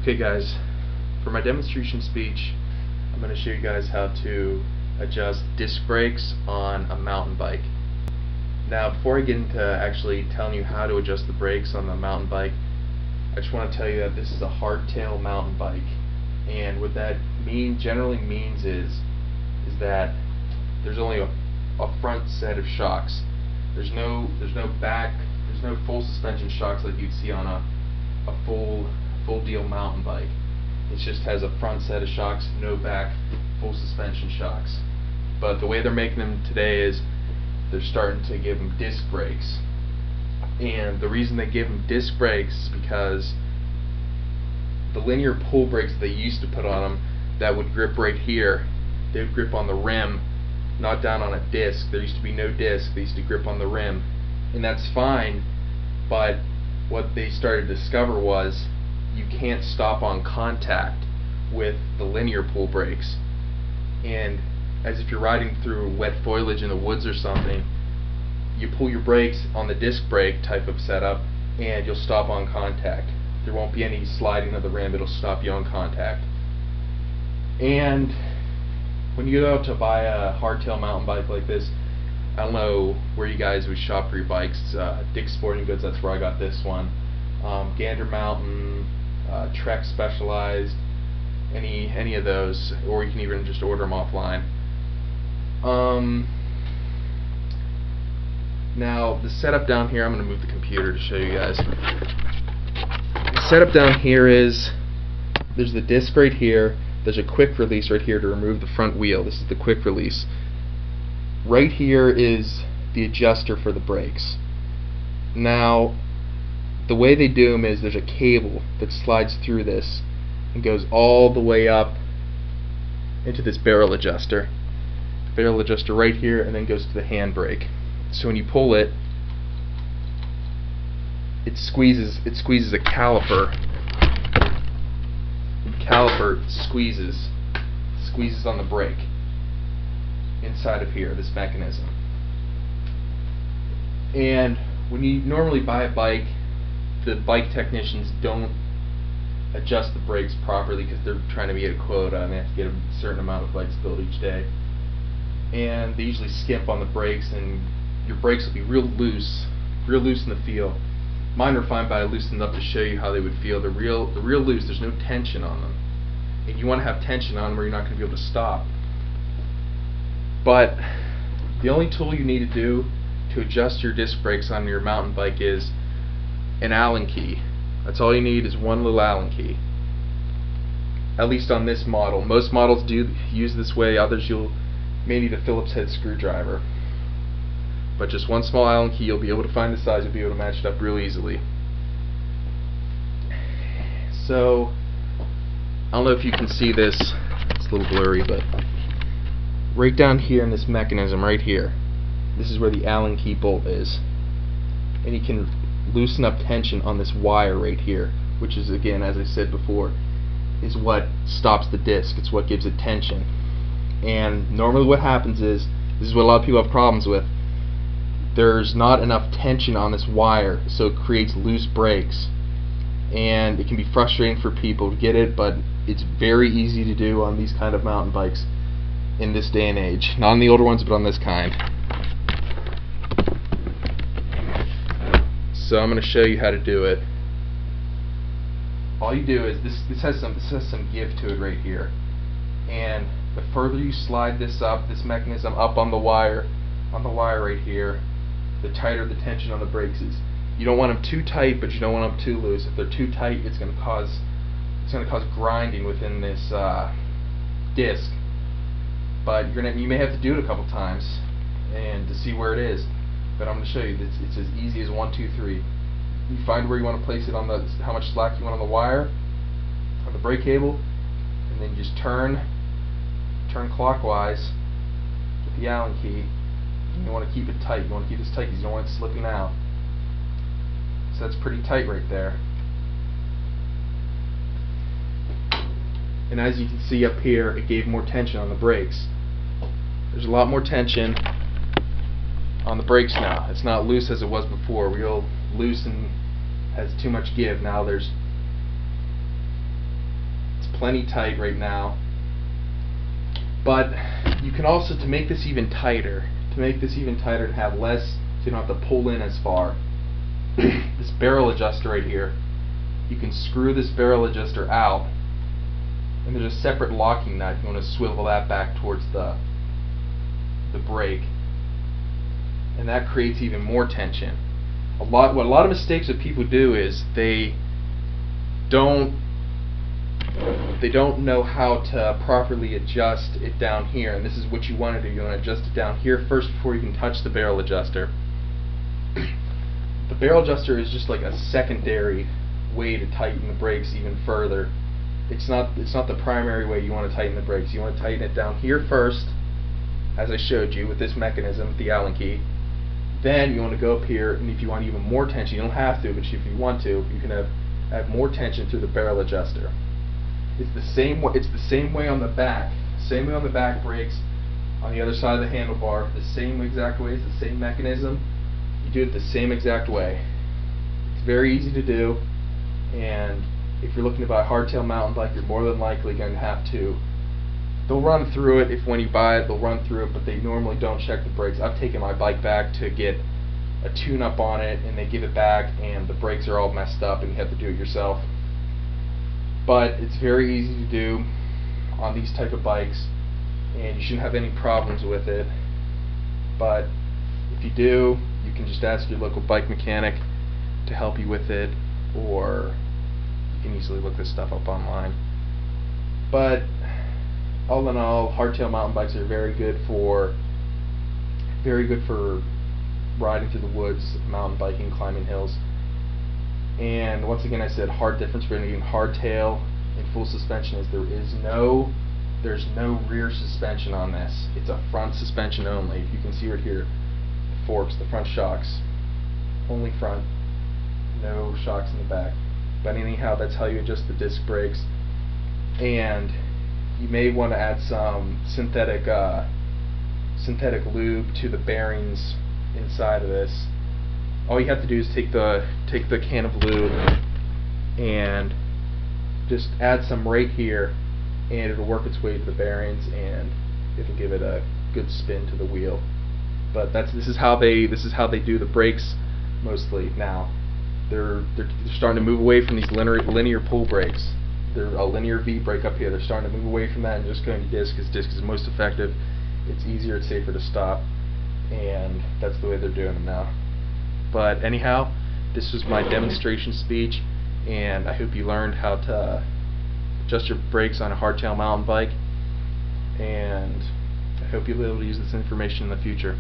Okay guys, for my demonstration speech I'm going to show you guys how to adjust disc brakes on a mountain bike. Now before I get into actually telling you how to adjust the brakes on the mountain bike, I just want to tell you that this is a hardtail mountain bike, and what that generally means is that there's only a front set of shocks. There's no full suspension shocks like you'd see on a full deal mountain bike. It just has a front set of shocks, no back full suspension shocks. But the way they're making them today is they're starting to give them disc brakes. And the reason they give them disc brakes is because the linear pull brakes they used to put on them that would grip right here, they would grip on the rim, not down on a disc. There used to be no disc, they used to grip on the rim. And that's fine, but what they started to discover was you can't stop on contact with the linear pull brakes. And as if you're riding through wet foliage in the woods or something, you pull your brakes on the disc brake type of setup and you'll stop on contact. There won't be any sliding of the rim, it'll stop you on contact. And when you go out to buy a hardtail mountain bike like this, I don't know where you guys would shop for your bikes. Dick's Sporting Goods, that's where I got this one. Gander Mountain, Trek Specialized, any of those, or you can even just order them offline. Now the setup down here, I'm going to move the computer to show you guys. The setup down here is there's the disc right here. There's a quick release right here to remove the front wheel. This is the quick release. Right here is the adjuster for the brakes. Now the way they do them is there's a cable that slides through this and goes all the way up into this barrel adjuster. Barrel adjuster right here, and then goes to the handbrake. So when you pull it, it squeezes a caliper. The caliper squeezes on the brake inside of here, this mechanism. And when you normally buy a bike, the bike technicians don't adjust the brakes properly because they're trying to meet a quota and they have to get a certain amount of bikes built each day. And they usually skimp on the brakes, and your brakes will be real loose in the feel. Mine are fine, but I loosened up to show you how they would feel. They're real loose. There's no tension on them, and you want to have tension on them or you're not going to be able to stop. But the only tool you need to do to adjust your disc brakes on your mountain bike is an Allen key. That's all you need, is one little Allen key. At least on this model. Most models do use this way, others you may need a Phillips head screwdriver. But just one small Allen key, you'll be able to find the size, you'll be able to match it up real easily. So, I don't know if you can see this, it's a little blurry, but right down here in this mechanism right here, this is where the Allen key bolt is. And you can loosen up tension on this wire right here, which is, again, as I said before, is what stops the disc. It's what gives it tension. And normally what happens is, this is what a lot of people have problems with, there's not enough tension on this wire, so it creates loose brakes. And it can be frustrating for people to get it, but it's very easy to do on these kind of mountain bikes in this day and age. Not on the older ones, but on this kind. So I'm going to show you how to do it. All you do is this has some give to it right here, and the further you slide this mechanism up on the wire right here, the tighter the tension on the brakes is. You don't want them too tight, but you don't want them too loose. If they're too tight, it's going to cause grinding within this disc. But you may have to do it a couple times and to see where it is. But I'm going to show you. It's as easy as 1, 2, 3. You find where you want to place it on how much slack you want on the wire, on the brake cable, and then you just turn clockwise with the Allen key. And you want to keep it tight. You want to keep this tight because you don't want it slipping out. So that's pretty tight right there. And as you can see up here, it gave more tension on the brakes. There's a lot more tension on the brakes now. It's not loose as it was before, real loose and has too much give. Now there's plenty tight right now. But you can also, to make this even tighter, and have less, so you don't have to pull in as far, this barrel adjuster right here, you can screw this barrel adjuster out, and there's a separate locking nut. You want to swivel that back towards the brake, and that creates even more tension. What a lot of mistakes that people do is they don't know how to properly adjust it down here, and this is what you want to do. You want to adjust it down here first before you can touch the barrel adjuster. The barrel adjuster is just like a secondary way to tighten the brakes even further. It's not the primary way you want to tighten the brakes. You want to tighten it down here first, as I showed you with this mechanism, the Allen key. Then you want to go up here, and if you want even more tension, you don't have to, but if you want to, you can have more tension through the barrel adjuster. It's the same way on the back. Same way on the back brakes, on the other side of the handlebar, the same exact way. It's the same mechanism. You do it the same exact way. It's very easy to do, and if you're looking to buy a hardtail mountain bike, you're more than likely going to have to. They'll run through it. If when you buy it, they'll run through it, but they normally don't check the brakes. I've taken my bike back to get a tune-up on it, and they give it back, and the brakes are all messed up, and you have to do it yourself. But it's very easy to do on these type of bikes, and you shouldn't have any problems with it. But if you do, you can just ask your local bike mechanic to help you with it, or you can easily look this stuff up online. But all in all, hardtail mountain bikes are very good for riding through the woods, mountain biking, climbing hills. And once again, I said hard difference between hardtail and full suspension is there's no rear suspension on this. It's a front suspension only. You can see right here, the forks, the front shocks, only front, no shocks in the back. But anyhow, that's how you adjust the disc brakes. And you may want to add some synthetic lube to the bearings inside of this. All you have to do is take the can of lube and just add some right here, and it'll work its way to the bearings, and it'll give it a good spin to the wheel. But this is how they do the brakes mostly now. They're starting to move away from these linear pull brakes. They're a linear V brake up here. They're starting to move away from that and just going to disc, because disc is most effective. It's easier, it's safer to stop, and that's the way they're doing them now. But anyhow, this was my demonstration speech, and I hope you learned how to adjust your brakes on a hardtail mountain bike, and I hope you'll be able to use this information in the future.